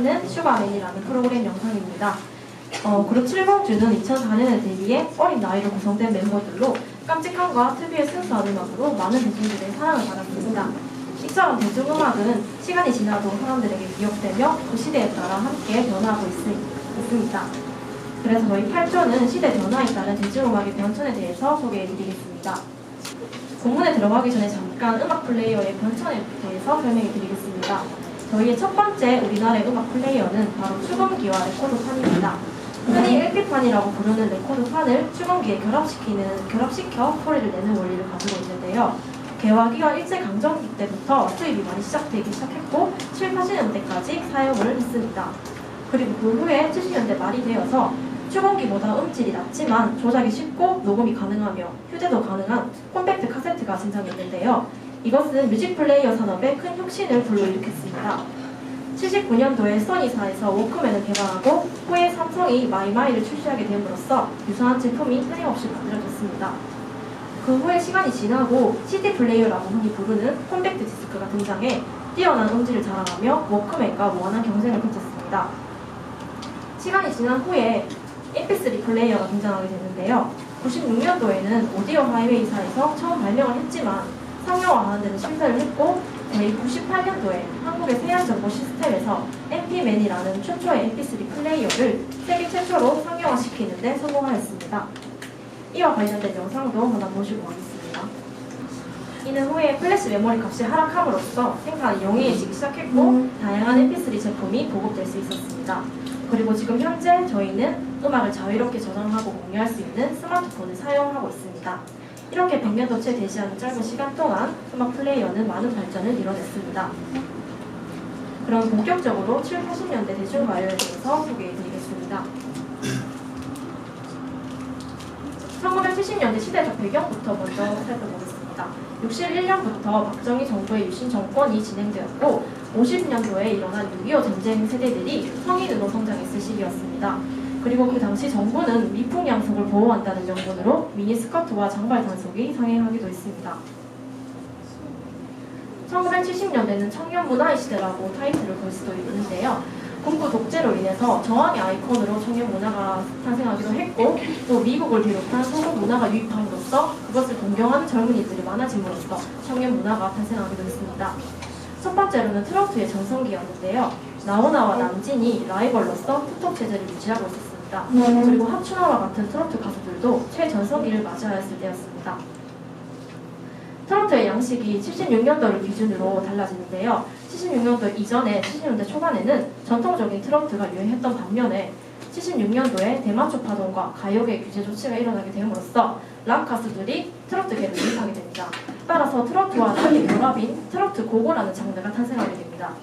있는 슈가맨이라는 프로그램 영상입니다. 그룹 7공주는 2004년에 데뷔해 어린 나이로 구성된 멤버들로 깜찍함과 특유의 순수한 음악으로 많은 대중들의 사랑을 받았습니다. 이처럼 대중음악은 시간이 지나도 사람들에게 기억되며 그 시대에 따라 함께 변화하고 있습니다. 그래서 저희 8조는 시대 변화에 따른 대중음악의 변천에 대해서 소개해드리겠습니다. 본문에 들어가기 전에 잠깐 음악 플레이어의 변천에 대해서 설명해드리겠습니다. 저희의 첫 번째 우리나라의 음악 플레이어는 바로 축음기와 레코드판입니다. 흔히 LP판이라고 부르는 레코드판을 축음기에 결합시켜 소리를 내는 원리를 가지고 있는데요. 개화기가 일제강점기 때부터 수입이 많이 시작되기 시작했고 7, 80년대까지 사용을 했습니다. 그리고 그 후에 70년대 말이 되어서 축음기보다 음질이 낮지만 조작이 쉽고 녹음이 가능하며 휴대도 가능한 콤팩트 카세트가 등장했는데요. 이것은 뮤직 플레이어 산업에 큰 혁신을 불러일으켰습니다. 79년도에 소니사에서 워크맨을 개발하고 후에 삼성이 마이마이를 출시하게 됨으로써 유사한 제품이 끊임없이 만들어졌습니다. 그 후에 시간이 지나고 CD 플레이어라고 흔히 부르는 콤팩트 디스크가 등장해 뛰어난 음질을 자랑하며 워크맨과 무한한 경쟁을 펼쳤습니다. 시간이 지난 후에 MP3 플레이어가 등장하게 됐는데요. 96년도에는 오디오 하이웨이사에서 처음 발명을 했지만 상용화하는 데는 실패를 했고 거의 98년도에 한국의 세안정보 시스템에서 MP맨이라는 최초의 MP3 플레이어를 세계 최초로 상용화시키는 데 성공하였습니다. 이와 관련된 영상도 하나 보시고 가겠습니다. 이는 후에 플래시 메모리 값이 하락함으로써 생산이 용이해지기 시작했고 다양한 MP3 제품이 보급될 수 있었습니다. 그리고 지금 현재 저희는 음악을 자유롭게 저장하고 공유할 수 있는 스마트폰을 사용하고 있습니다. 이렇게 100년도 채 되지 않은 짧은 시간 동안 음악 플레이어는 많은 발전을 이뤄냈습니다. 그럼 본격적으로 7, 80년대 대중가요에 대해서 소개해드리겠습니다. 1970년대 시대적 배경부터 먼저 살펴보겠습니다. 61년부터 박정희 정부의 유신 정권이 진행되었고 50년도에 일어난 6.25 전쟁 세대들이 성인으로 성장했을 시기였습니다. 그리고 그 당시 정부는 미풍 양속을 보호한다는 명분으로 미니스커트와 장발 단속이 상행하기도 했습니다. 1970년대는 청년 문화의 시대라고 타이틀을 걸 수도 있는데요. 군부 독재로 인해서 저항의 아이콘으로 청년 문화가 탄생하기도 했고 또 미국을 비롯한 서구 문화가 유입함으로써 그것을 동경하는 젊은이들이 많아짐으로써 청년 문화가 탄생하기도 했습니다. 첫 번째로는 트로트의 전성기였는데요. 나훈아와 남진이 라이벌로서 투톱 체제를 유지하고 있었습니다. 그리고 하춘화와 같은 트로트 가수들도 최전성기를 맞이하였을 때였습니다. 트로트의 양식이 76년도를 기준으로 달라지는데요. 76년도 이전에 70년대 초반에는 전통적인 트로트가 유행했던 반면에 76년도에 대마초 파동과 가요계 규제 조치가 일어나게 됨으로써 락 가수들이 트로트계를 유입하게 됩니다. 따라서 트로트와 락의 결합인 트로트 고고라는 장르가 탄생하게 됩니다.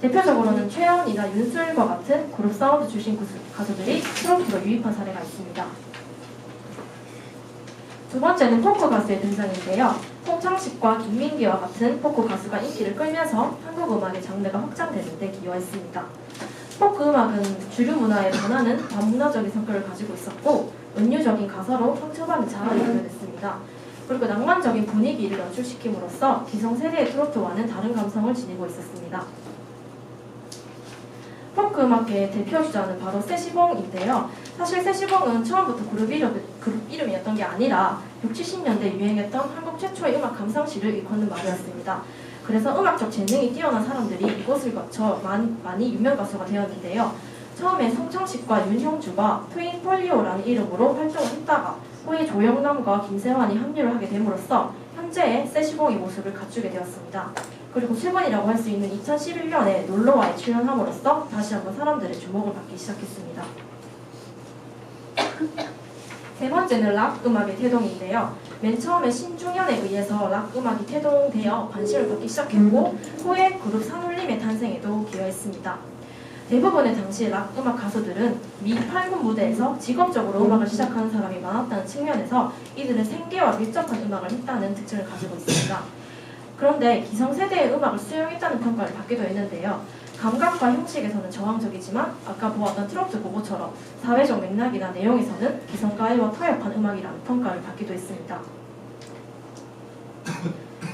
대표적으로는 최연이나 윤수일과 같은 그룹 사운드 출신 가수들이 트로트로 유입한 사례가 있습니다. 두 번째는 포크 가수의 등장인데요. 송창식과 김민기와 같은 포크 가수가 인기를 끌면서 한국 음악의 장르가 확장되는 데 기여했습니다. 포크 음악은 주류 문화에 반하는 반문화적인 성격을 가지고 있었고 은유적인 가사로 상처받는 자아를 표현했습니다. 그리고 낭만적인 분위기를 연출시킴으로써 기성세대의 트로트와는 다른 감성을 지니고 있었습니다. 포크 음악계의 대표 주자는 바로 세시봉인데요. 사실 세시봉은 처음부터 그룹 이름이었던 게 아니라 60, 70년대 유행했던 한국 최초의 음악 감상실을 일컫는 말이었습니다. 그래서 음악적 재능이 뛰어난 사람들이 이곳을 거쳐 많이 유명 가수가 되었는데요. 처음에 송창식과 윤형주가 트윈 폴리오라는 이름으로 활동을 했다가 후에 조영남과 김세환이 합류를 하게 됨으로써 현재의 세시봉의 모습을 갖추게 되었습니다. 그리고 최근이라고 할 수 있는 2011년에 놀러와에 출연함으로써 다시 한번 사람들의 주목을 받기 시작했습니다. 세 번째는 락 음악의 태동인데요. 맨 처음에 신중현에 의해서 락 음악이 태동되어 관심을 받기 시작했고 후에 그룹 산울림의 탄생에도 기여했습니다. 대부분의 당시 락 음악 가수들은 미 8군 무대에서 직업적으로 음악을 시작하는 사람이 많았다는 측면에서 이들은 생계와 밀접한 음악을 했다는 특징을 가지고 있습니다. 그런데 기성세대의 음악을 수용했다는 평가를 받기도 했는데요. 감각과 형식에서는 저항적이지만 아까 보았던 트로트 고고처럼 사회적 맥락이나 내용에서는 기성가요와 타협한 음악이라는 평가를 받기도 했습니다.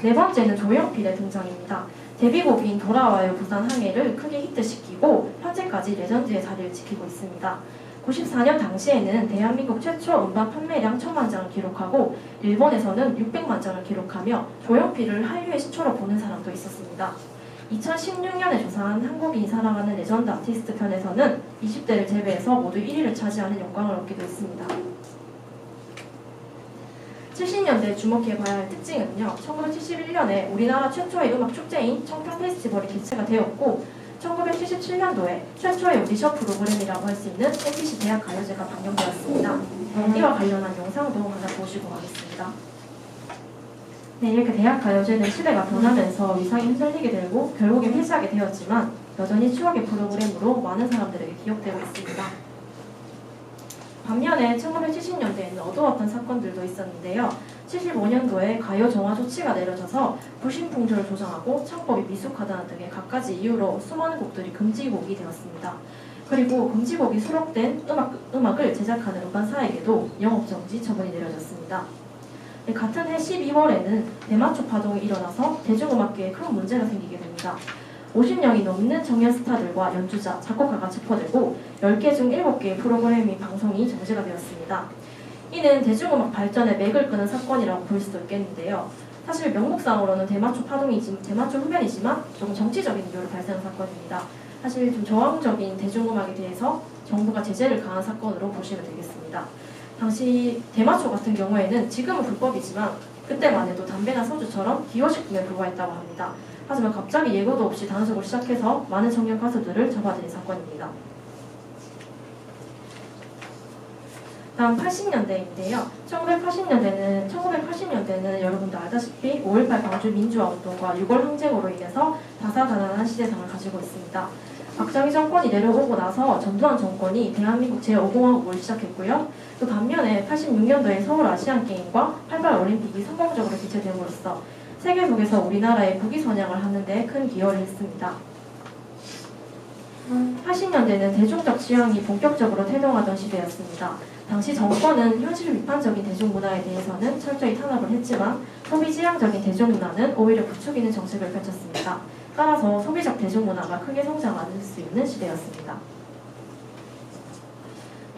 네 번째는 조용필의 등장입니다. 데뷔곡인 돌아와요 부산 항해를 크게 히트시키고 현재까지 레전드의 자리를 지키고 있습니다. 94년 당시에는 대한민국 최초 음반 판매량 1000만 장을 기록하고 일본에서는 600만 장을 기록하며 조용필을 한류의 시초로 보는 사람도 있었습니다. 2016년에 조사한 한국인이 사랑하는 레전드 아티스트 편에서는 20대를 제외해서 모두 1위를 차지하는 영광을 얻기도 했습니다. 70년대에 주목해봐야 할 특징은요. 1971년에 우리나라 최초의 음악 축제인 청평 페스티벌이 개최가 되었고 1977년도에 최초의 오디션 프로그램이라고 할 수 있는 MBC 대학 가요제가 방영되었습니다. 이와 관련한 영상도 하나 보시고 가겠습니다. 네, 이렇게 대학 가요제는 시대가 변하면서 위상이 흔들리게 되고 결국엔 폐지하게 되었지만 여전히 추억의 프로그램으로 많은 사람들에게 기억되고 있습니다. 반면에 1970년대에는 어두웠던 사건들도 있었는데요. 75년도에 가요 정화 조치가 내려져서 불신풍조를 조장하고 창법이 미숙하다는 등의 갖가지 이유로 수많은 곡들이 금지곡이 되었습니다. 그리고 금지곡이 수록된 음악을 제작하는 음반사에게도 영업정지 처분이 내려졌습니다. 네, 같은 해 12월에는 대마초 파동이 일어나서 대중음악계에 큰 문제가 생기게 됩니다. 50명이 넘는 청년 스타들과 연주자, 작곡가가 체포되고 10개 중 7개의 프로그램이 방송이 정지가 되었습니다. 이는 대중음악 발전에 맥을 끄는 사건이라고 볼 수도 있겠는데요. 사실 명목상으로는 대마초 흡연이지만 조금 정치적인 이유로 발생한 사건입니다. 사실 좀 저항적인 대중음악에 대해서 정부가 제재를 가한 사건으로 보시면 되겠습니다. 당시 대마초 같은 경우에는 지금은 불법이지만 그때만 해도 담배나 소주처럼 기호식품에 불과했다고 합니다. 하지만 갑자기 예고도 없이 단속을 시작해서 많은 청년 가수들을 잡아들인 사건입니다. 다음 80년대인데요. 1980년대는 여러분도 알다시피 5.18 광주 민주화운동과 6월 항쟁으로 인해서 다사다난한 시대상을 가지고 있습니다. 박정희 정권이 내려오고 나서 전두환 정권이 대한민국 제5공화국을 시작했고요. 또 반면에 86년도에 서울 아시안게임과 88 올림픽이 성공적으로 개최됨으로써 세계 속에서 우리나라의 국위 선양을 하는 데 큰 기여를 했습니다. 80년대는 대중적 취향이 본격적으로 태동하던 시대였습니다. 당시 정권은 현실 비판적인 대중문화에 대해서는 철저히 탄압을 했지만 소비지향적인 대중문화는 오히려 부추기는 정책을 펼쳤습니다. 따라서 소비적 대중문화가 크게 성장할 수 있는 시대였습니다.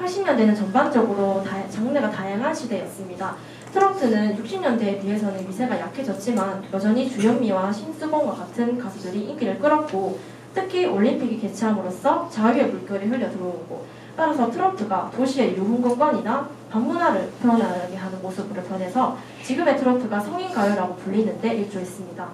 80년대는 전반적으로 장르가 다양한 시대였습니다. 트로트는 60년대에 비해서는 미세가 약해졌지만 여전히 주현미와 신수봉과 같은 가수들이 인기를 끌었고 특히 올림픽이 개최함으로써 자유의 물결이 흘려 들어오고 따라서 트로트가 도시의 유흥공간이나 밤문화를 표현하게 하는 모습으로 변해서 지금의 트로트가 성인가요라고 불리는데 일조했습니다.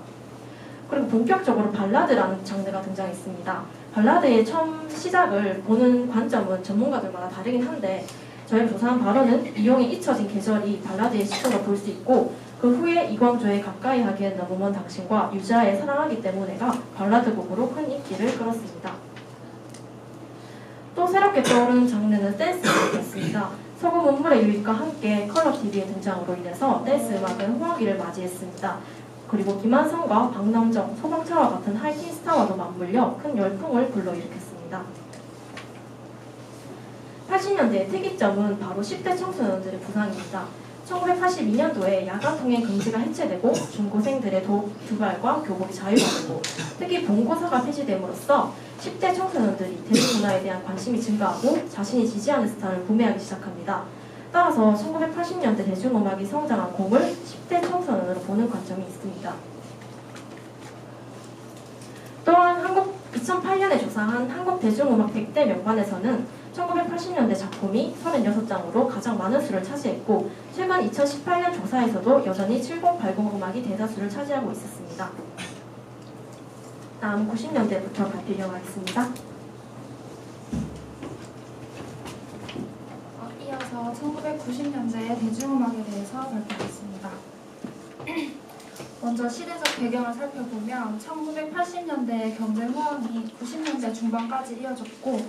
그리고 본격적으로 발라드라는 장르가 등장했습니다. 발라드의 처음 시작을 보는 관점은 전문가들마다 다르긴 한데 저희 조사한 바로는 이용에 잊혀진 계절이 발라드의 시초로 볼 수 있고 그 후에 이광조의 가까이 하기엔 너무 먼 당신과 유자의 사랑하기 때문에가 발라드 곡으로 큰 인기를 끌었습니다. 또 새롭게 떠오르는 장르는 댄스 음악이었습니다. 서구 문물의 유입과 함께 컬러 TV의 등장으로 인해서 댄스 음악은 호황기를 맞이했습니다. 그리고 김한성과 박남정, 소방차와 같은 하이틴 스타와도 맞물려 큰 열풍을 불러일으켰습니다. 80년대의 특이점은 바로 10대 청소년들의 부상입니다. 1982년도에 야간 통행 금지가 해체되고 중고생들의 두발과 교복이 자유화되고 특히 본고사가 폐지됨으로써 10대 청소년들이 대중문화에 대한 관심이 증가하고 자신이 지지하는 스타를 구매하기 시작합니다. 따라서 1980년대 대중음악이 성장한 곡을 10대 청소년으로 보는 관점이 있습니다. 또한 2008년에 조사한 한국 대중음악 100대 명반에서는 1980년대 작품이 36장으로 가장 많은 수를 차지했고 최근 2018년 조사에서도 여전히 7080 음악이 대다수를 차지하고 있었습니다. 다음 90년대부터 발표하도록 하겠습니다. 이어서 1990년대의 대중음악에 대해서 발표하겠습니다. 먼저 시대적 배경을 살펴보면 1980년대의 경제 호황이 90년대 중반까지 이어졌고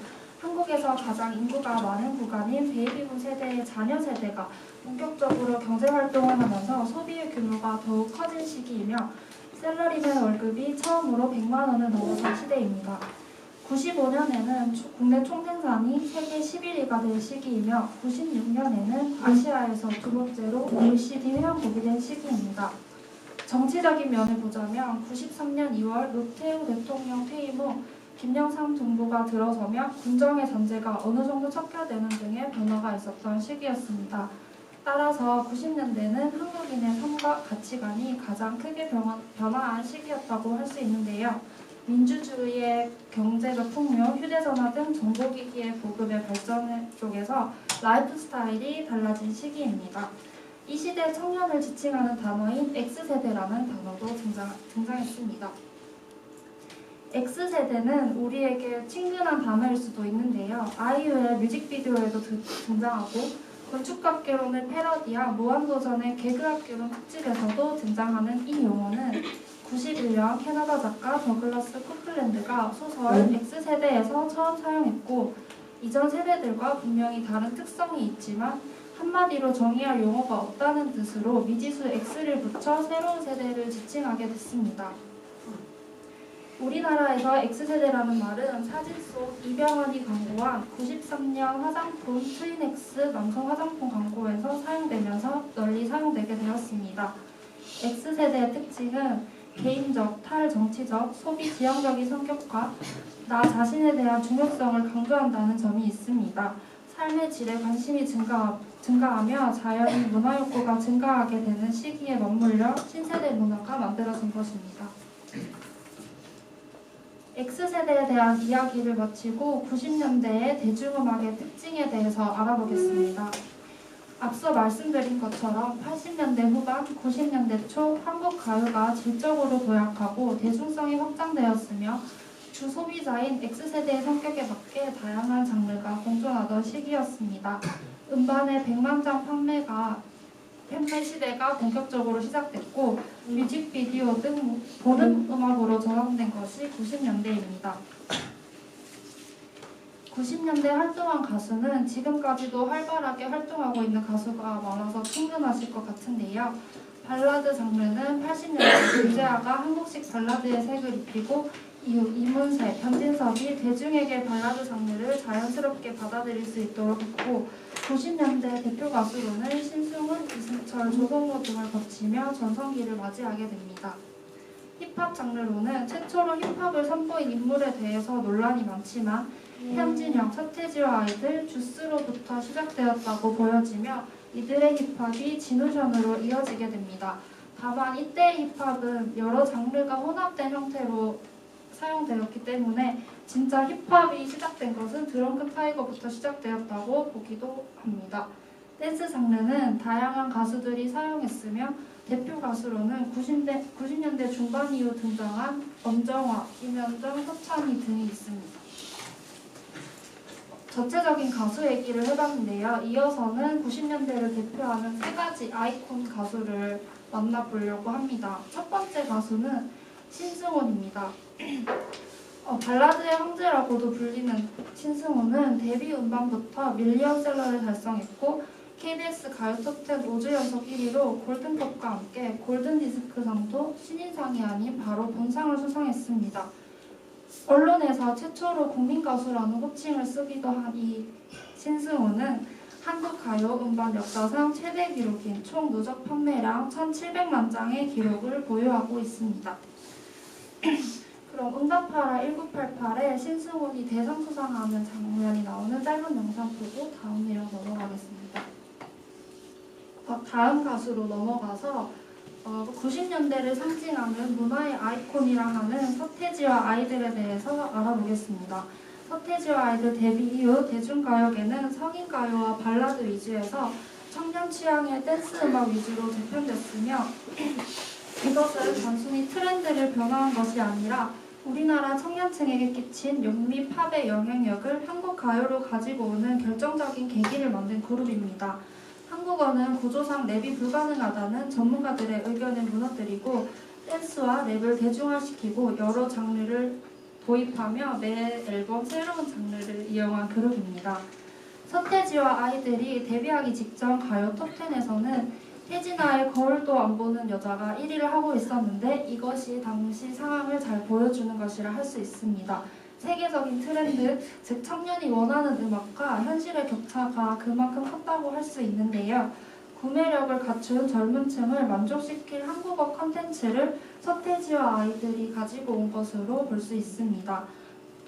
한국에서 가장 인구가 많은 구간인 베이비붐 세대의 자녀 세대가 본격적으로 경제활동을 하면서 소비의 규모가 더욱 커진 시기이며 셀러리맨 월급이 처음으로 100만 원을 넘어선 시대입니다. 95년에는 국내 총생산이 세계 11위가 될 시기이며 96년에는 아시아에서 두 번째로 OECD 회원국이 된 시기입니다. 정치적인 면을 보자면 93년 2월 노태우 대통령 퇴임 후 김영삼 정부가 들어서며 군정의 전제가 어느 정도 척결되는 등의 변화가 있었던 시기였습니다. 따라서 90년대는 한국인의 삶과 가치관이 가장 크게 변화한 시기였다고 할 수 있는데요. 민주주의의 경제적 풍요, 휴대전화 등 정보기기의 보급의 발전 쪽에서 라이프 스타일이 달라진 시기입니다. 이 시대 청년을 지칭하는 단어인 X세대라는 단어도 등장했습니다. X세대는 우리에게 친근한 단어일 수도 있는데요. 아이유의 뮤직비디오에도 등장하고 건축학개론을 패러디한 무한도전의 개그학개론 특집에서도 등장하는 이 용어는 91년 캐나다 작가 더글라스 코플랜드가 소설 X세대에서 처음 사용했고 이전 세대들과 분명히 다른 특성이 있지만 한마디로 정의할 용어가 없다는 뜻으로 미지수 X를 붙여 새로운 세대를 지칭하게 됐습니다. 우리나라에서 X세대라는 말은 사진 속 이병헌이 광고한 93년 화장품 트윈엑스 남성 화장품 광고에서 사용되면서 널리 사용되게 되었습니다. X세대의 특징은 개인적, 탈정치적, 소비 지향적인 성격과 나 자신에 대한 중요성을 강조한다는 점이 있습니다. 삶의 질에 관심이 증가하며 자연히 문화 욕구가 증가하게 되는 시기에 맞물려 신세대 문화가 만들어진 것입니다. X세대에 대한 이야기를 마치고 90년대의 대중음악의 특징에 대해서 알아보겠습니다. 앞서 말씀드린 것처럼 80년대 후반, 90년대 초 한국 가요가 질적으로 도약하고 대중성이 확장되었으며 주 소비자인 X세대의 성격에 맞게 다양한 장르가 공존하던 시기였습니다. 음반의 100만 장 판매 시대가 본격적으로 시작됐고 뮤직비디오 등 보는 음악으로 전환된 것이 90년대입니다. 90년대 활동한 가수는 지금까지도 활발하게 활동하고 있는 가수가 많아서 친근하실 것 같은데요. 발라드 장르는 80년대 김재하가 한국식 발라드의 색을 입히고 이후 이문세, 변진섭이 대중에게 발라드 장르를 자연스럽게 받아들일 수 있도록 했고 90년대 대표 가수로는 신승훈, 이승철, 조성모 등을 거치며 전성기를 맞이하게 됩니다. 힙합 장르로는 최초로 힙합을 선보인 인물에 대해서 논란이 많지만 현진영, 서태지와 아이들, 주스로부터 시작되었다고 보여지며 이들의 힙합이 진우션으로 이어지게 됩니다. 다만 이때의 힙합은 여러 장르가 혼합된 형태로 사용되었기 때문에 진짜 힙합이 시작된 것은 드렁큰 타이거부터 시작되었다고 보기도 합니다. 댄스 장르는 다양한 가수들이 사용했으며 대표 가수로는 90년대 중반 이후 등장한 엄정화, 김현정, 서찬희 등이 있습니다. 전체적인 가수 얘기를 해봤는데요. 이어서는 90년대를 대표하는 세 가지 아이콘 가수를 만나보려고 합니다. 첫 번째 가수는 신승훈입니다. 발라드의 황제라고도 불리는 신승훈은 데뷔 음반부터 밀리언셀러를 달성했고 KBS 가요 톱10 5주 연속 1위로 골든컵과 함께 골든디스크상도 신인상이 아닌 바로 본상을 수상했습니다. 언론에서 최초로 국민가수라는 호칭을 쓰기도 한 이 신승훈은 한국 가요 음반 역사상 최대 기록인 총 누적 판매량 1,700만 장의 기록을 보유하고 있습니다. 그럼 응답하라 1988에 신승훈이 대상 수상하는 장면이 나오는 짧은 영상 보고 다음 내용 넘어가겠습니다. 다음 가수로 넘어가서 90년대를 상징하는 문화의 아이콘이라 하는 서태지와 아이들에 대해서 알아보겠습니다. 서태지와 아이들 데뷔 이후 대중가요계는 성인가요와 발라드 위주에서 청년 취향의 댄스 음악 위주로 재편됐으며 이것은 단순히 트렌드를 변화한 것이 아니라 우리나라 청년층에게 끼친 영미 팝의 영향력을 한국 가요로 가지고 오는 결정적인 계기를 만든 그룹입니다. 한국어는 구조상 랩이 불가능하다는 전문가들의 의견을 무너뜨리고 댄스와 랩을 대중화시키고 여러 장르를 도입하며 매 앨범 새로운 장르를 이용한 그룹입니다. 서태지와 아이들이 데뷔하기 직전 가요 톱10에서는 혜진아의 거울도 안 보는 여자가 1위를 하고 있었는데 이것이 당시 상황을 잘 보여주는 것이라 할 수 있습니다. 세계적인 트렌드, 즉 청년이 원하는 음악과 현실의 격차가 그만큼 컸다고 할 수 있는데요. 구매력을 갖춘 젊은 층을 만족시킬 한국어 컨텐츠를 서태지와 아이들이 가지고 온 것으로 볼 수 있습니다.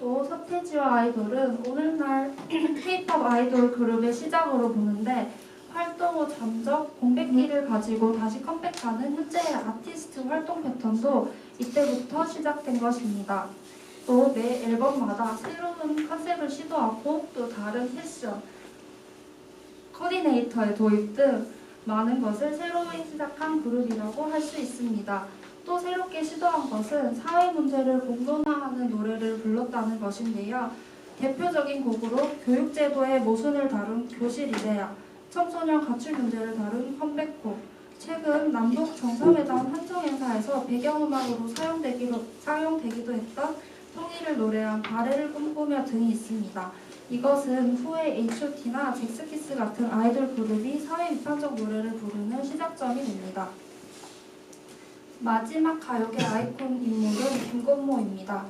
또 서태지와 아이돌은 오늘날 K-pop 아이돌 그룹의 시작으로 보는데 활동 후 잠적, 공백기를 가지고 다시 컴백하는 현재의 아티스트 활동 패턴도 이때부터 시작된 것입니다. 또 매 앨범마다 새로운 컨셉을 시도하고 또 다른 패션, 코디네이터의 도입 등 많은 것을 새로이 시작한 그룹이라고 할 수 있습니다. 또 새롭게 시도한 것은 사회 문제를 공론화하는 노래를 불렀다는 것인데요. 대표적인 곡으로 교육제도의 모순을 다룬 교실이래야, 청소년 가출 문제를 다룬 컴백곡, 최근 남북 정상회담 한정행사에서 배경음악으로 사용되기도 했던 통일을 노래한 발해를 꿈꾸며 등이 있습니다. 이것은 후에 H.O.T나 잭스키스 같은 아이돌 그룹이 사회 비판적 노래를 부르는 시작점이 됩니다. 마지막 가요계 아이콘 인물은 김건모입니다.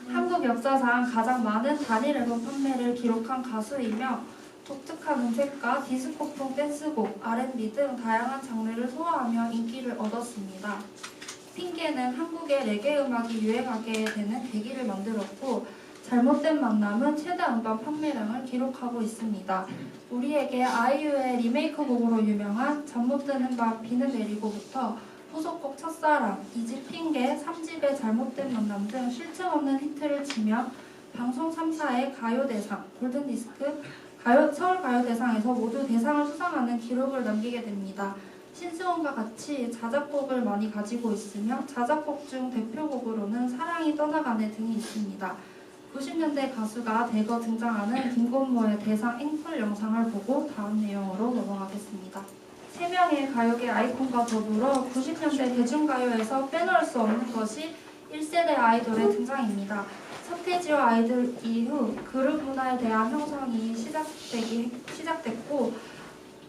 한국 역사상 가장 많은 단일 앨범 판매를 기록한 가수이며 독특한 음색과 디스코풍 댄스곡, R&B 등 다양한 장르를 소화하며 인기를 얻었습니다. 핑계는 한국의 레게 음악이 유행하게 되는 계기를 만들었고 잘못된 만남은 최대 음반 판매량을 기록하고 있습니다. 우리에게 아이유의 리메이크 곡으로 유명한 잠 못 드는 밤 비는 내리고부터 후속곡 첫사랑, 2집 핑계, 3집의 잘못된 만남 등 쉴 틈 없는 히트를 치며 방송 3사의 가요대상, 골든디스크, 서울가요대상에서 모두 대상을 수상하는 기록을 남기게 됩니다. 신승훈과 같이 자작곡을 많이 가지고 있으며 자작곡 중 대표곡으로는 사랑이 떠나가네 등이 있습니다. 90년대 가수가 대거 등장하는 김건모의 대상 앵콜 영상을 보고 다음 내용으로 넘어가겠습니다. 3명의 가요계 아이콘과 더불어 90년대 대중가요에서 빼놓을 수 없는 것이 1세대 아이돌의 등장입니다. 서태지와 아이들 이후 그룹 문화에 대한 형성이 시작됐고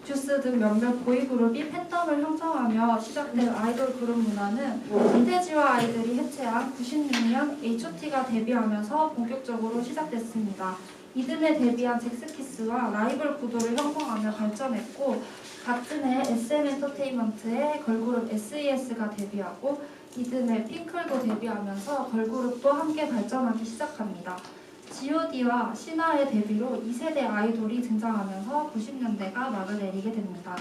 듀스 등 몇몇 보이그룹이 팬덤을 형성하며 시작된 아이돌 그룹 문화는 서태지와 아이들이 해체한 96년 H.O.T가 데뷔하면서 본격적으로 시작됐습니다. 이듬해 데뷔한 잭스키스와 라이벌 구도를 형성하며 발전했고 같은 해 SM 엔터테인먼트의 걸그룹 SES가 데뷔하고 이듬해 핑클도 데뷔하면서 걸그룹도 함께 발전하기 시작합니다. G.O.D와 신화의 데뷔로 2세대 아이돌이 등장하면서 90년대가 막을 내리게 됩니다.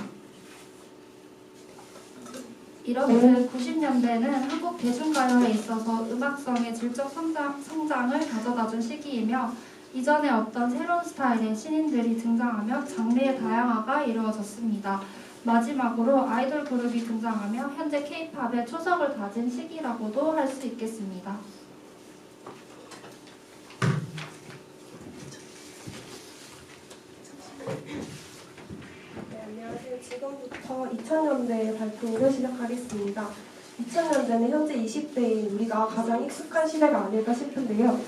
이렇듯 90년대는 한국 대중가요에 있어서 음악성의 질적 성장을 가져다준 시기이며 이전에 어떤 새로운 스타일의 신인들이 등장하며 장르의 다양화가 이루어졌습니다. 마지막으로 아이돌 그룹이 등장하며 현재 K-팝의 초석을 다진 시기라고도 할 수 있겠습니다. 네, 안녕하세요. 지금부터 2000년대 발표를 시작하겠습니다. 2000년대는 현재 20대인 우리가 가장 익숙한 시대가 아닐까 싶은데요.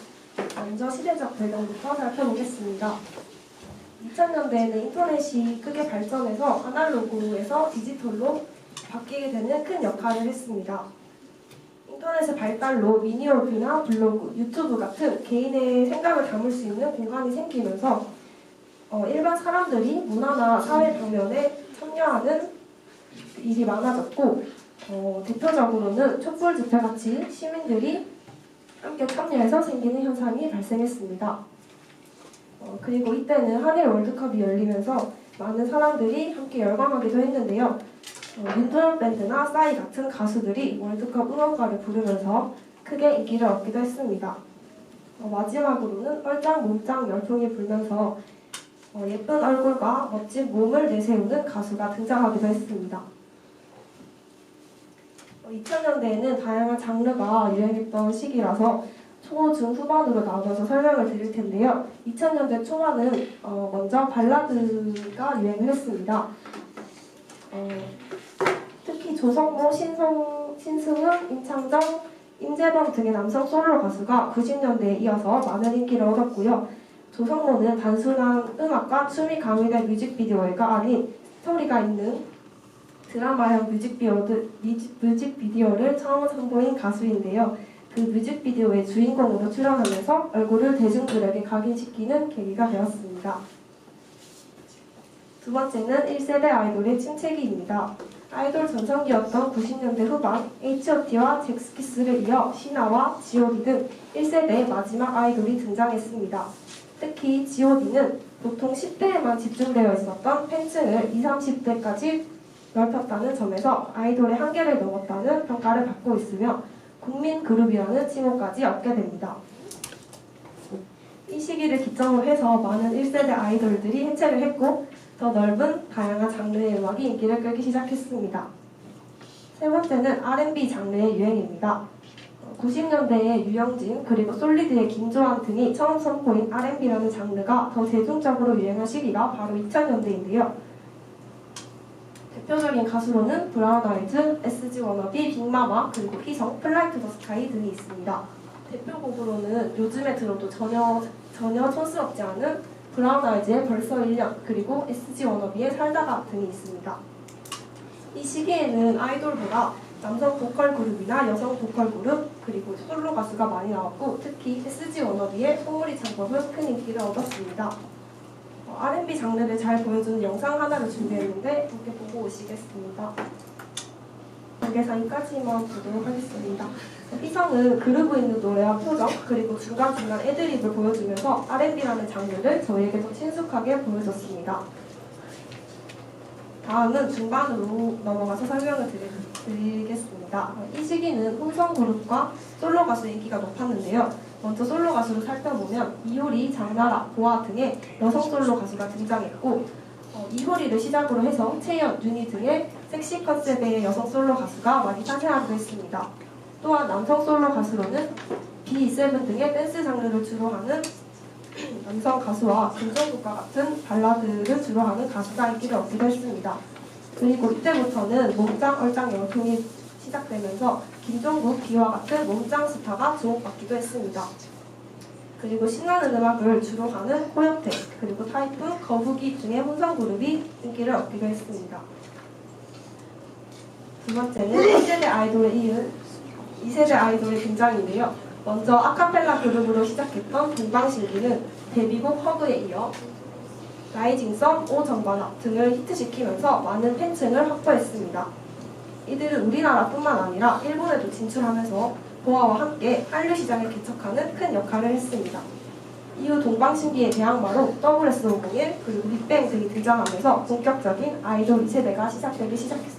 먼저 시대적 배경부터 살펴보겠습니다. 2000년대에는 인터넷이 크게 발전해서 아날로그에서 디지털로 바뀌게 되는 큰 역할을 했습니다. 인터넷의 발달로 미니홈피나 블로그, 유튜브 같은 개인의 생각을 담을 수 있는 공간이 생기면서 일반 사람들이 문화나 사회 방면에 참여하는 일이 많아졌고 대표적으로는 촛불 집회같이 시민들이 함께 참여해서 생기는 현상이 발생했습니다. 그리고 이때는 한일 월드컵이 열리면서 많은 사람들이 함께 열광하기도 했는데요. 윤도현 밴드나 싸이 같은 가수들이 월드컵 응원가를 부르면서 크게 인기를 얻기도 했습니다. 마지막으로는 얼짱 몸짱 열풍이 불면서 예쁜 얼굴과 멋진 몸을 내세우는 가수가 등장하기도 했습니다. 2000년대에는 다양한 장르가 유행했던 시기라서 초, 중, 후반으로 나눠서 설명을 드릴 텐데요. 2000년대 초반은 먼저 발라드가 유행을 했습니다. 특히 조성모, 신승훈, 임창정, 임재범 등의 남성 솔로 가수가 90년대에 이어서 많은 인기를 얻었고요. 조성모는 단순한 음악과 춤이 가미된 뮤직비디오가 아닌 스토리가 있는 드라마형 뮤직비디오를 처음 선보인 가수인데요. 그 뮤직비디오의 주인공으로 출연하면서 얼굴을 대중들에게 각인시키는 계기가 되었습니다. 두 번째는 1세대 아이돌의 침체기입니다. 아이돌 전성기였던 90년대 후반 H.O.T와 잭스키스를 이어 신화와 G.O.D 등 1세대의 마지막 아이돌이 등장했습니다. 특히 G.O.D는 보통 10대에만 집중되어 있었던 팬층을 20, 30대까지 넓혔다는 점에서 아이돌의 한계를 넘었다는 평가를 받고 있으며 국민 그룹이라는 칭호까지 얻게 됩니다. 이 시기를 기점으로 해서 많은 1세대 아이돌들이 해체를 했고 더 넓은 다양한 장르의 음악이 인기를 끌기 시작했습니다. 세 번째는 R&B 장르의 유행입니다. 90년대에 유영진 그리고 솔리드의 김조한 등이 처음 선보인 R&B라는 장르가 더 대중적으로 유행한 시기가 바로 2000년대인데요. 대표적인 가수로는 브라운 아이즈, SG 워너비, 빅마마, 그리고 희성, 플라이 투 더 스카이 등이 있습니다. 대표곡으로는 요즘에 들어도 전혀 촌스럽지 않은 브라운 아이즈의 벌써 1년, 그리고 SG 워너비의 살다가 등이 있습니다. 이 시기에는 아이돌보다 남성 보컬 그룹이나 여성 보컬 그룹, 그리고 솔로 가수가 많이 나왔고 특히 SG 워너비의 소울이 창법은 큰 인기를 얻었습니다. R&B 장르를 잘 보여주는 영상 하나를 준비했는데 함께 보고 오시겠습니다. 공개사인까지만 보도록 하겠습니다. 희성은 그루브 있는 노래와 표정 그리고 중간중간 애드립을 보여주면서 R&B라는 장르를 저희에게 더 친숙하게 보여줬습니다. 다음은 중반으로 넘어가서 설명을 드리겠습니다. 이 시기는 혼성그룹과 솔로 가수의 인기가 높았는데요. 먼저 솔로 가수를 살펴보면 이효리, 장나라, 보아 등의 여성 솔로 가수가 등장했고 이효리를 시작으로 해서 채연, 윤희 등의 섹시 컨셉의 여성 솔로 가수가 많이 탄생하기도 했습니다. 또한 남성 솔로 가수로는 B7 등의 댄스 장르를 주로 하는 남성 가수와 김종국과 같은 발라드를 주로 하는 가수가 인기를 얻기도 했습니다. 그리고 이때부터는 몸짱, 얼짱 열풍이 시작되면서 김종국, 비와 같은 몸짱 스타가 주목받기도 했습니다. 그리고 신나는 음악을 주로 하는 코요테, 그리고 타이푼, 거북이 등의 혼성 그룹이 인기를 얻기도 했습니다. 두 번째는 1세대 아이돌에 이은 2세대 아이돌의 등장인데요. 먼저 아카펠라 그룹으로 시작했던 동방신기는 데뷔곡 허그에 이어 라이징 선, 오 정반합 등을 히트시키면서 많은 팬층을 확보했습니다. 이들은 우리나라뿐만 아니라 일본에도 진출하면서 보아와 함께 한류 시장을 개척하는 큰 역할을 했습니다. 이후 동방신기의 대항마로 WS501 그리고 빅뱅 등이 등장하면서 본격적인 아이돌 2세대가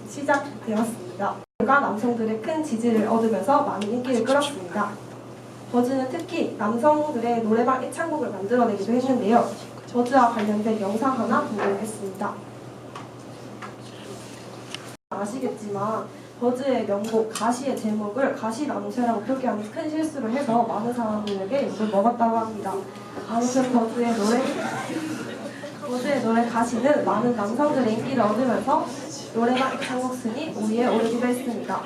시작되었습니다. 그가 남성들의 큰 지지를 얻으면서 많은 인기를 끌었습니다. 버즈는 특히 남성들의 노래방 애창곡을 만들어내기도 했는데요. 버즈와 관련된 영상 하나 공개했습니다. 아시겠지만 버즈의 명곡 가시의 제목을 가시남새라고 표기하는 큰 실수를 해서 많은 사람들에게 욕을 먹었다고 합니다. 아무튼 버즈의 노래 가시는 많은 남성들의 인기를 얻으면서 노래방 애창곡 순위 5위에 오르기도 했습니다.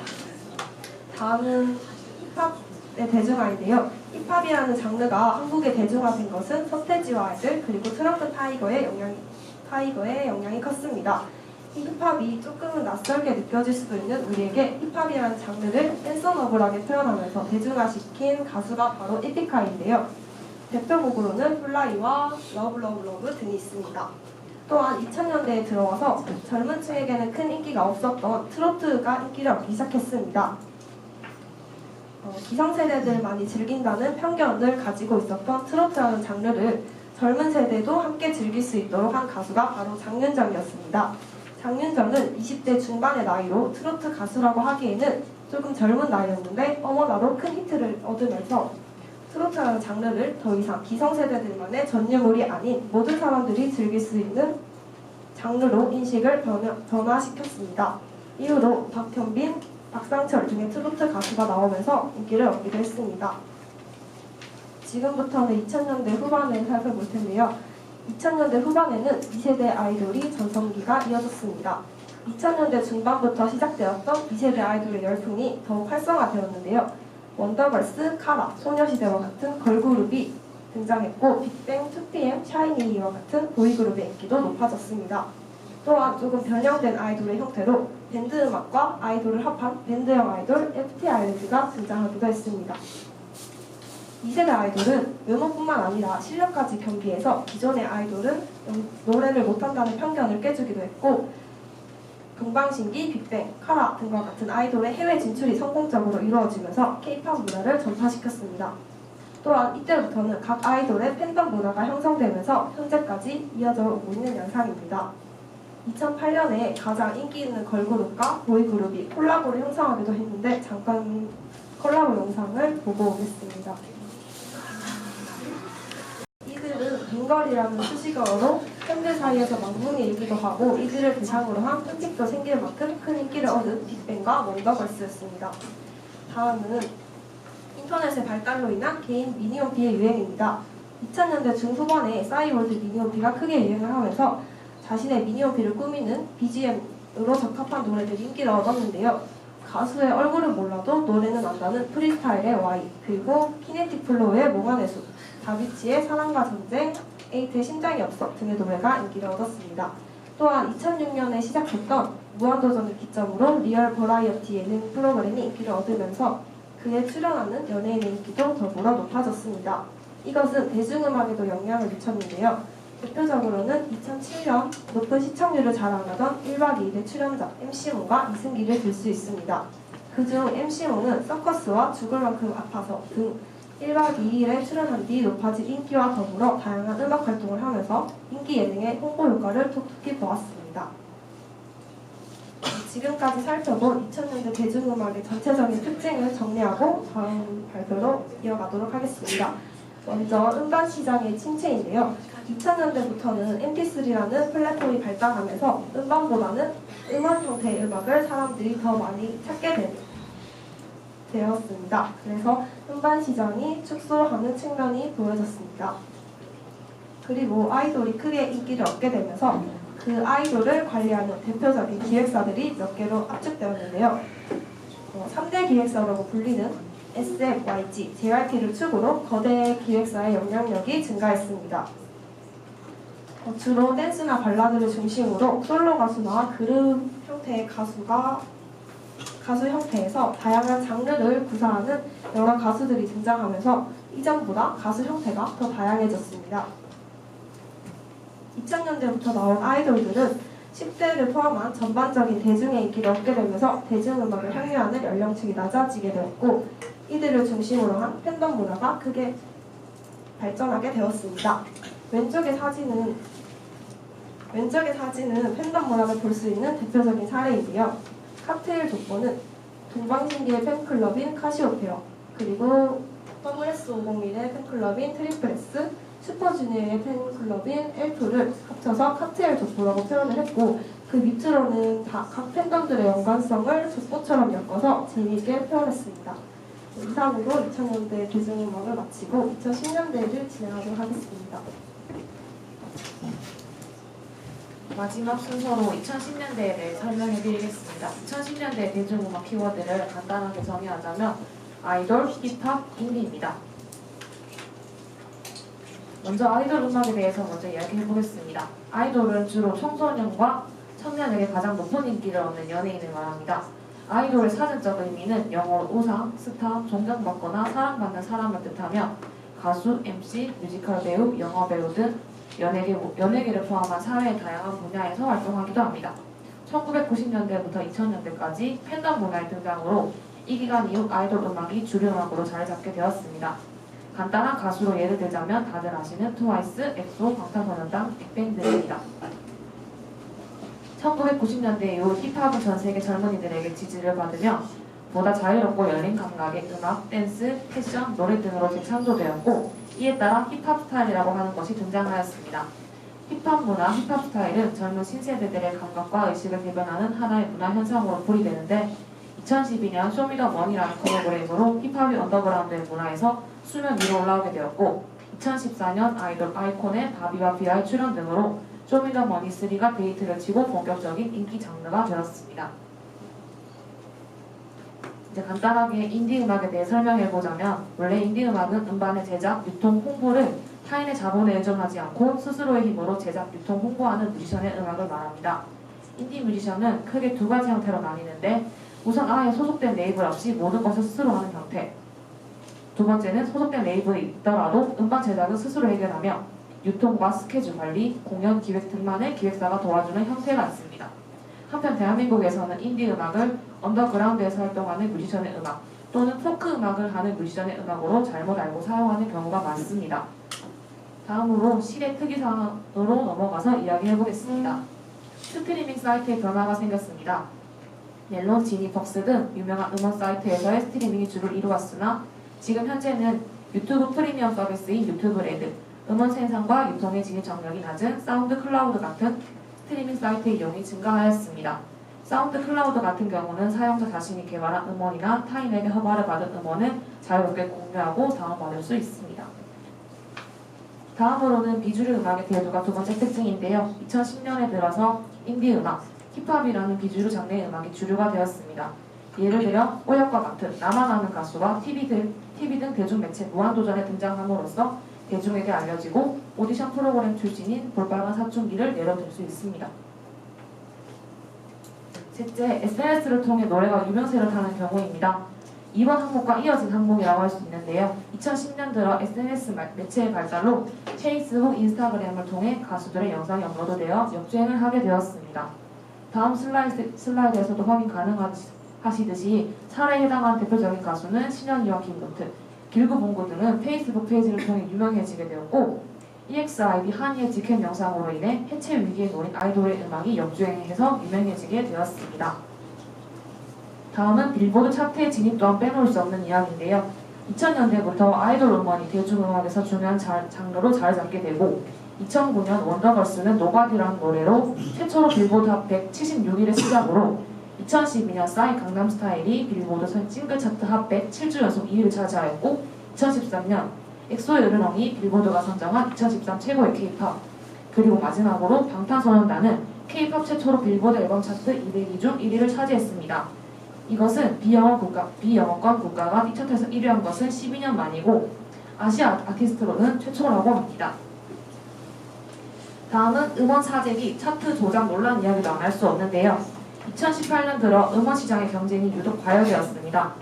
다음은 힙합의 대중화인데요. 힙합이라는 장르가 한국에 대중화된 것은 서태지와 아이들 그리고 트렁크 타이거의 영향이 컸습니다. 힙합이 조금은 낯설게 느껴질 수도 있는 우리에게 힙합이라는 장르를 댄서너블하게 표현하면서 대중화시킨 가수가 바로 에픽하이인데요. 대표곡으로는 플라이와 러브 등이 있습니다. 또한 2000년대에 들어와서 젊은 층에게는 큰 인기가 없었던 트로트가 인기를 얻기 시작했습니다. 기성세대들만이 즐긴다는 편견을 가지고 있었던 트로트라는 장르를 젊은 세대도 함께 즐길 수 있도록 한 가수가 바로 장윤정이었습니다. 장윤정은 20대 중반의 나이로 트로트 가수라고 하기에는 조금 젊은 나이였는데 어머나로 큰 히트를 얻으면서 트로트라는 장르를 더 이상 기성세대들만의 전유물이 아닌 모든 사람들이 즐길 수 있는 장르로 인식을 변화시켰습니다. 이후로 박현빈, 박상철 등의 트로트 가수가 나오면서 인기를 얻기도 했습니다. 지금부터는 2000년대 후반을 살펴볼 텐데요. 2000년대 후반에는 2세대 아이돌이 전성기가 이어졌습니다. 2000년대 중반부터 시작되었던 2세대 아이돌의 열풍이 더욱 활성화되었는데요. 원더걸스, 카라, 소녀시대와 같은 걸그룹이 등장했고 빅뱅, 2PM, 샤이니와 같은 보이그룹의 인기도 높아졌습니다. 또한 조금 변형된 아이돌의 형태로 밴드 음악과 아이돌을 합한 밴드형 아이돌 FT 아일랜드가 등장하기도 했습니다. 2세대 아이돌은 외모뿐만 아니라 실력까지 겸비해서 기존의 아이돌은 노래를 못한다는 편견을 깨주기도 했고 동방신기, 빅뱅, 카라 등과 같은 아이돌의 해외 진출이 성공적으로 이루어지면서 K-팝 문화를 전파시켰습니다. 또한 이때부터는 각 아이돌의 팬덤 문화가 형성되면서 현재까지 이어져 오고 있는 양상입니다. 2008년에 가장 인기 있는 걸그룹과 보이그룹이 콜라보를 형성하기도 했는데 잠깐 콜라보 영상을 보고 오겠습니다. 이들은 뱅걸이라는 수식어로 팬들 사이에서 망명이 일기도 하고 이들을 대상으로 한 팬픽도 생길 만큼 큰 인기를 얻은 빅뱅과 원더걸스였습니다. 다음은 인터넷의 발달로 인한 개인 미니홈피의 유행입니다. 2000년대 중후반에 싸이월드 미니홈피가 크게 유행을 하면서 자신의 미니홈피를 꾸미는 BGM으로 적합한 노래들이 인기를 얻었는데요. 가수의 얼굴은 몰라도 노래는 안다는 프리스타일의 Y, 그리고 키네틱 플로우의 몽환의 숲, 다비치의 사랑과 전쟁, 에이트의 심장이 없어 등의 노래가 인기를 얻었습니다. 또한 2006년에 시작했던 무한도전을 기점으로 리얼 버라이어티 예능 프로그램이 인기를 얻으면서 그에 출연하는 연예인의 인기도 더불어 높아졌습니다. 이것은 대중음악에도 영향을 미쳤는데요. 대표적으로는 2007년 높은 시청률을 자랑하던 1박 2일의 출연자 MC몽과 이승기를 들 수 있습니다. 그중 MC몽은 서커스와 죽을 만큼 아파서 등 1박 2일에 출연한 뒤 높아진 인기와 더불어 다양한 음악 활동을 하면서 인기 예능의 홍보 효과를 톡톡히 보았습니다. 지금까지 살펴본 2000년대 대중음악의 전체적인 특징을 정리하고 다음 발표로 이어가도록 하겠습니다. 먼저 음반 시장의 침체인데요. 2000년대부터는 MP3라는 플랫폼이 발달하면서 음반보다는 음원 형태의 음악을 사람들이 더 많이 찾게 되었습니다. 그래서 음반 시장이 축소하는 측면이 보여졌습니다. 그리고 아이돌이 크게 인기를 얻게 되면서 그 아이돌을 관리하는 대표적인 기획사들이 몇 개로 압축되었는데요. 3대 기획사라고 불리는 SF, YG, JYP를 축으로 거대 기획사의 영향력이 증가했습니다. 주로 댄스나 발라드를 중심으로 솔로 가수나 그룹 형태의 가수 형태에서 다양한 장르를 구사하는 여러 가수들이 등장하면서 이전보다 가수 형태가 더 다양해졌습니다. 2000년대부터 나온 아이돌들은 10대를 포함한 전반적인 대중의 인기를 얻게 되면서 대중음악을 향유하는 연령층이 낮아지게 되었고 이들을 중심으로 한 팬덤 문화가 크게 발전하게 되었습니다. 왼쪽의 사진은 팬덤 문화를 볼 수 있는 대표적인 사례인데요. 칵테일 족보는 동방신기의 팬클럽인 카시오페어, 그리고 WS501의 팬클럽인 트리플S, 슈퍼주니어의 팬클럽인 L2를 합쳐서 칵테일 족보라고 표현을 했고 그 밑으로는 다 각 팬덤들의 연관성을 족보처럼 엮어서 재미있게 표현했습니다. 이상으로 2000년대 대중음악을 마치고 2010년대를 진행하도록 하겠습니다. 마지막 순서로 2010년대에 대해 설명해드리겠습니다. 2010년대 대중음악 키워드를 간단하게 정의하자면 아이돌, 힙합, 인디입니다. 먼저 아이돌 음악에 대해서 먼저 이야기해보겠습니다. 아이돌은 주로 청소년과 청년에게 가장 높은 인기를 얻는 연예인을 말합니다. 아이돌의 사전적 의미는 영어로 우상, 스타, 존경받거나 사랑받는 사람을 뜻하며 가수, MC, 뮤지컬 배우, 영화 배우 등 연예계를 포함한 사회의 다양한 분야에서 활동하기도 합니다. 1990년대부터 2000년대까지 팬덤 문화의 등장으로 이 기간 이후 아이돌 음악이 주류 음악으로 자리 잡게 되었습니다. 간단한 가수로 예를 들자면 다들 아시는 트와이스, 엑소, 방탄소년단, 빅뱅 등입니다. 1990년대 이후 힙합은 전 세계 젊은이들에게 지지를 받으며 보다 자유롭고 열린 감각의 음악, 댄스, 패션, 노래 등으로 재창조되었고 이에 따라 힙합 스타일이라고 하는 것이 등장하였습니다. 힙합 문화, 힙합 스타일은 젊은 신세대들의 감각과 의식을 대변하는 하나의 문화 현상으로 풀이되는데 2012년 쇼미더머니라는 프로그램으로 힙합이 언더그라운드의 문화에서 수면 위로 올라오게 되었고 2014년 아이돌 아이콘의 바비와 비아의 출연 등으로 쇼미더머니3가 데이트를 치고 본격적인 인기 장르가 되었습니다. 이제 간단하게 인디 음악에 대해 설명해보자면 원래 인디 음악은 음반의 제작, 유통, 홍보를 타인의 자본에 의존하지 않고 스스로의 힘으로 제작, 유통, 홍보하는 뮤지션의 음악을 말합니다. 인디 뮤지션은 크게 두 가지 형태로 나뉘는데 우선 아예 소속된 레이블 없이 모든 것을 스스로 하는 형태, 두 번째는 소속된 레이블이 있더라도 음반 제작은 스스로 해결하며 유통과 스케줄 관리, 공연 기획 등만을 기획사가 도와주는 형태가 있습니다. 한편 대한민국에서는 인디 음악을 언더그라운드에서 활동하는 뮤지션의 음악 또는 포크 음악을 하는 뮤지션의 음악으로 잘못 알고 사용하는 경우가 많습니다. 다음으로 시대 특이사항으로 넘어가서 이야기해보겠습니다. 스트리밍 사이트에 변화가 생겼습니다. 멜론, 지니, 벅스 등 유명한 음원 사이트에서의 스트리밍이 주를 이루었으나 지금 현재는 유튜브 프리미엄 서비스인 유튜브 레드, 음원 생산과 유통의 진입 정력이 낮은 사운드 클라우드 같은 스트리밍 사이트의 이용이 증가하였습니다. 사운드 클라우드 같은 경우는 사용자 자신이 개발한 음원이나 타인에게 허가를 받은 음원을 자유롭게 공유하고 다운받을 수 있습니다. 다음으로는 비주류 음악의 대두가 두 번째 특징인데요. 2010년에 들어서 인디 음악, 힙합이라는 비주류 장르의 음악이 주류가 되었습니다. 예를 들어 오역과 같은 나만 아는 가수와 TV 등 대중매체 무한도전에 등장함으로써 대중에게 알려지고 오디션 프로그램 출신인 볼빨간 사춘기를 예로 들 수 있습니다. 셋째, SNS를 통해 노래가 유명세를 타는 경우입니다. 이번 항목과 이어진 항목이라고 할 수 있는데요. 2010년 들어 SNS 매체의 발달로 페이스북, 인스타그램을 통해 가수들의 영상이 업로드되어 역주행을 하게 되었습니다. 다음 슬라이드에서도 확인 가능하시듯이 사례에 해당하는 대표적인 가수는 신현이와 김노트, 길구봉구 등은 페이스북 페이지를 통해 유명해지게 되었고 EXID 한이의 직캠 영상으로 인해 해체 위기에 놓인 아이돌의 음악이 역주행해서 유명해지게 되었습니다. 다음은 빌보드 차트의 진입 또한 빼놓을 수 없는 이야기인데요. 2000년대부터 아이돌 음원이 대중음악에서 중요한 장르로 자리 잡게 되고 2009년 원더걸스는 노바디라는 노래로 최초로 빌보드 핫 176위를 시작으로 2012년 싸이 강남스타일이 빌보드 싱글 차트 핫 100 7주 연속 2위를 차지하였고 2013년 엑소의 으르렁이 빌보드가 선정한 2013 최고의 K-팝 그리고 마지막으로 방탄소년단은 K-팝 최초로 빌보드 앨범 차트 200위 중 1위를 차지했습니다. 이것은 비영어권 국가가 이 차트에서 1위한 것은 12년 만이고 아시아 아티스트로는 최초라고 합니다. 다음은 음원 사재기, 차트 조작 논란 이야기도 안 할 수 없는데요. 2018년 들어 음원 시장의 경쟁이 유독 과열되었습니다.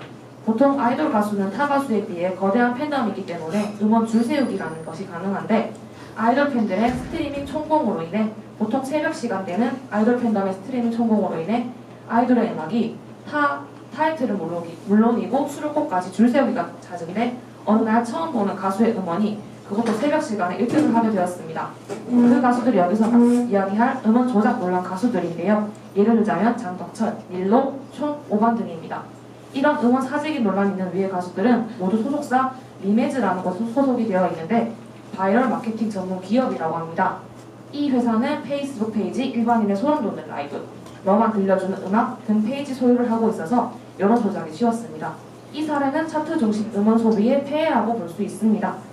보통 아이돌 가수는 타 가수에 비해 거대한 팬덤이 있기 때문에 음원 줄 세우기라는 것이 가능한데 아이돌 팬들의 스트리밍 총공으로 인해 보통 새벽 시간대는 아이돌 팬덤의 스트리밍 총공으로 인해 아이돌의 음악이 타이틀은 물론이고 수록곡까지 줄 세우기가 잦은데 어느 날 처음 보는 가수의 음원이 그것도 새벽 시간에 1등을 하게 되었습니다. 그 가수들이 여기서 이야기할 음원 조작 논란 가수들인데요. 예를 들자면 장덕철, 닐로, 총, 오반 등입니다. 이런 음원 사재기 논란이 있는 위의 가수들은 모두 소속사 리메즈라는 곳에 소속이 되어 있는데 바이럴 마케팅 전문 기업이라고 합니다. 이 회사는 페이스북 페이지, 일반인의 소름 돋는 라이브, 너만 들려주는 음악 등 페이지 소유를 하고 있어서 여론 조작이 쉬웠습니다. 이 사례는 차트 중심 음원 소비의 폐해라고 볼 수 있습니다.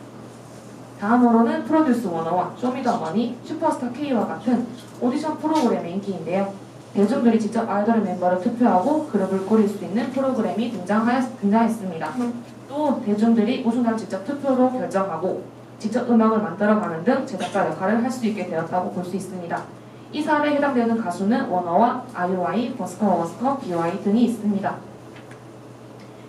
다음으로는 프로듀스 101, 쇼미더머니, 슈퍼스타 K와 같은 오디션 프로그램의 인기인데요. 대중들이 직접 아이돌의 멤버를 투표하고 그룹을 꾸릴 수 있는 프로그램이 등장했습니다. 또 대중들이 우승자를 직접 투표로 결정하고 직접 음악을 만들어가는 등 제작자 역할을 할 수 있게 되었다고 볼 수 있습니다. 이 사례에 해당되는 가수는 워너원, IOI, 버스커, BY 등이 있습니다.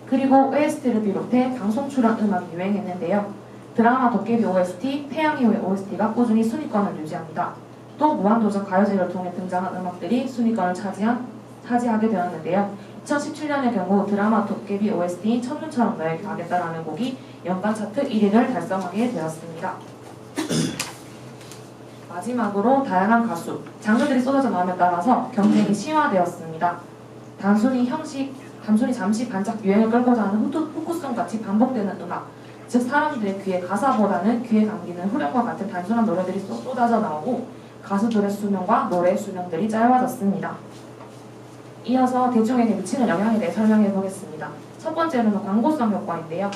그리고 OST를 비롯해 방송 출연 음악이 유행했는데요. 드라마 도깨비 OST, 태양이후의 OST가 꾸준히 순위권을 유지합니다. 또 무한도전 가요제를 통해 등장한 음악들이 순위권을 차지하게 되었는데요. 2017년의 경우 드라마 도깨비 OST인 첫눈처럼 너에게 가겠다라는 곡이 연간 차트 1위를 달성하게 되었습니다. 마지막으로 다양한 가수, 장르들이 쏟아져 나옴에 따라서 경쟁이 심화되었습니다. 단순히 잠시 반짝 유행을 끌고자 하는 후크송 같이 반복되는 음악, 즉 사람들의 귀에 가사보다는 귀에 감기는 후렴과 같은 단순한 노래들이 쏟아져 나오고 가수들의 수명과 노래의 수명들이 짧아졌습니다. 이어서 대중에게 미치는 영향에 대해 설명해 보겠습니다. 첫 번째로는 광고성 효과인데요.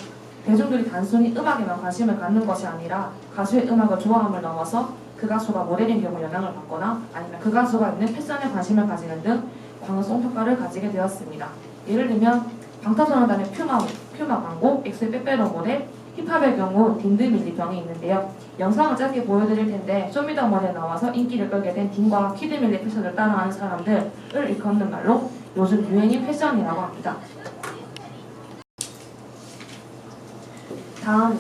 대중들이 단순히 음악에만 관심을 갖는 것이 아니라 가수의 음악을 좋아함을 넘어서 그 가수가 모델인 경우 영향을 받거나 아니면 그 가수가 입는 패션에 관심을 가지는 등 광고성 효과를 가지게 되었습니다. 예를 들면 방탄소년단의 퓨마 광고, 엑소의 빼빼로 모델, 힙합의 경우 딘드밀리병이 있는데요. 영상을 짧게 보여드릴 텐데 쇼미더머니에 나와서 인기를 끌게 된 딘과 키드밀리 패션을 따라하는 사람들을 일컫는 말로 요즘 유행인 패션이라고 합니다. 다음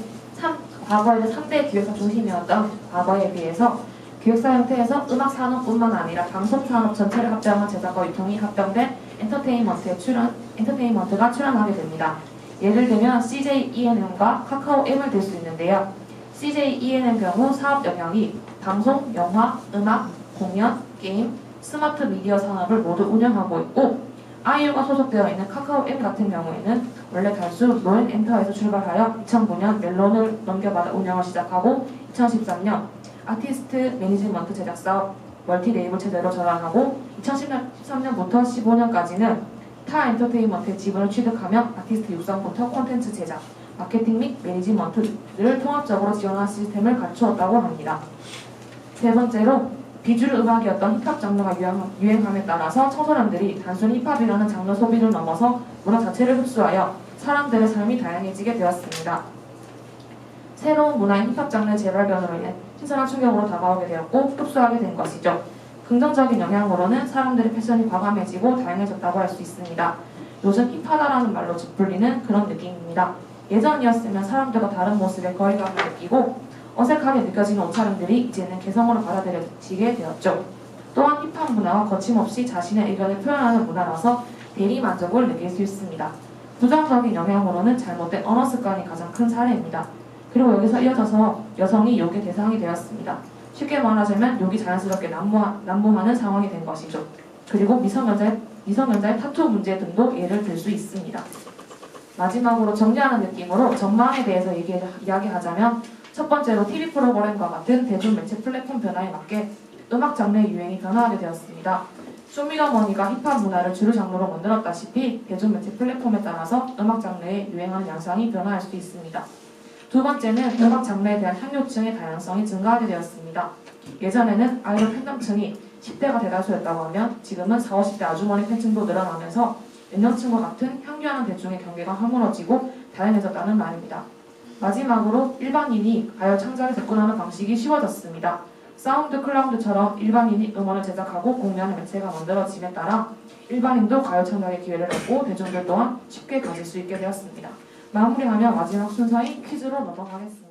과거에는 3대 기획사 중심이었던 과거에 비해서 기획사 형태에서 음악 산업뿐만 아니라 방송 산업 전체를 합병한 제작과 유통이 합병된 엔터테인먼트가 출연하게 됩니다. 예를 들면 CJ ENM과 카카오 M을 들 수 있는데요. CJ ENM 경우 사업 영역이 방송, 영화, 음악, 공연, 게임, 스마트 미디어 산업을 모두 운영하고 있고, 아이유가 소속되어 있는 카카오 M 같은 경우에는 원래 단수 노엔 엔터에서 출발하여 2009년 멜론을 넘겨받아 운영을 시작하고 2013년 아티스트 매니지먼트 제작 사업 멀티 레이블 체제로 전환하고 2013년부터 15년까지는 타 엔터테인먼트의 지분을 취득하며 아티스트 육성부터 콘텐츠 제작, 마케팅 및 매니지먼트를 통합적으로 지원하는 시스템을 갖추었다고 합니다. 세 번째로 비주류 음악이었던 힙합 장르가 유행함에 따라서 청소년들이 단순히 힙합이라는 장르 소비를 넘어서 문화 자체를 흡수하여 사람들의 삶이 다양해지게 되었습니다. 새로운 문화인 힙합 장르의 재발견으로 인해 신선한 충격으로 다가오게 되었고 흡수하게 된 것이죠. 긍정적인 영향으로는 사람들의 패션이 과감해지고 다양해졌다고 할 수 있습니다. 요즘 힙하다라는 말로 짓불리는 그런 느낌입니다. 예전이었으면 사람들과 다른 모습에 거리감을 느끼고 어색하게 느껴지는 옷차림들이 이제는 개성으로 받아들여지게 되었죠. 또한 힙합 문화와 거침없이 자신의 의견을 표현하는 문화라서 대리만족을 느낄 수 있습니다. 부정적인 영향으로는 잘못된 언어 습관이 가장 큰 사례입니다. 그리고 여기서 이어져서 여성이 욕의 대상이 되었습니다. 쉽게 말하자면 욕이 자연스럽게 난무하는 상황이 된 것이죠. 그리고 미성년자의 타투 문제 등도 예를 들 수 있습니다. 마지막으로 정리하는 느낌으로 전망에 대해서 이야기하자면 첫 번째로 TV 프로그램과 같은 대중매체 플랫폼 변화에 맞게 음악 장르의 유행이 변화하게 되었습니다. 쇼미더머니가 힙합 문화를 주류 장르로 만들었다시피 대중매체 플랫폼에 따라서 음악 장르의 유행하는 양상이 변화할 수 있습니다. 두 번째는 음악 장르에 대한 향유층의 다양성이 증가하게 되었습니다. 예전에는 아이돌 팬덤층이 10대가 대다수였다고 하면 지금은 40, 50대 아주머니 팬층도 늘어나면서 연령층과 같은 향유하는 대중의 경계가 허물어지고 다양해졌다는 말입니다. 마지막으로 일반인이 가요 창작에 접근하는 방식이 쉬워졌습니다. 사운드 클라우드처럼 일반인이 음원을 제작하고 공유하는 매체가 만들어짐에 따라 일반인도 가요 창작의 기회를 얻고 대중들 또한 쉽게 가질 수 있게 되었습니다. 마무리하며 마지막 순서인 퀴즈로 넘어가겠습니다.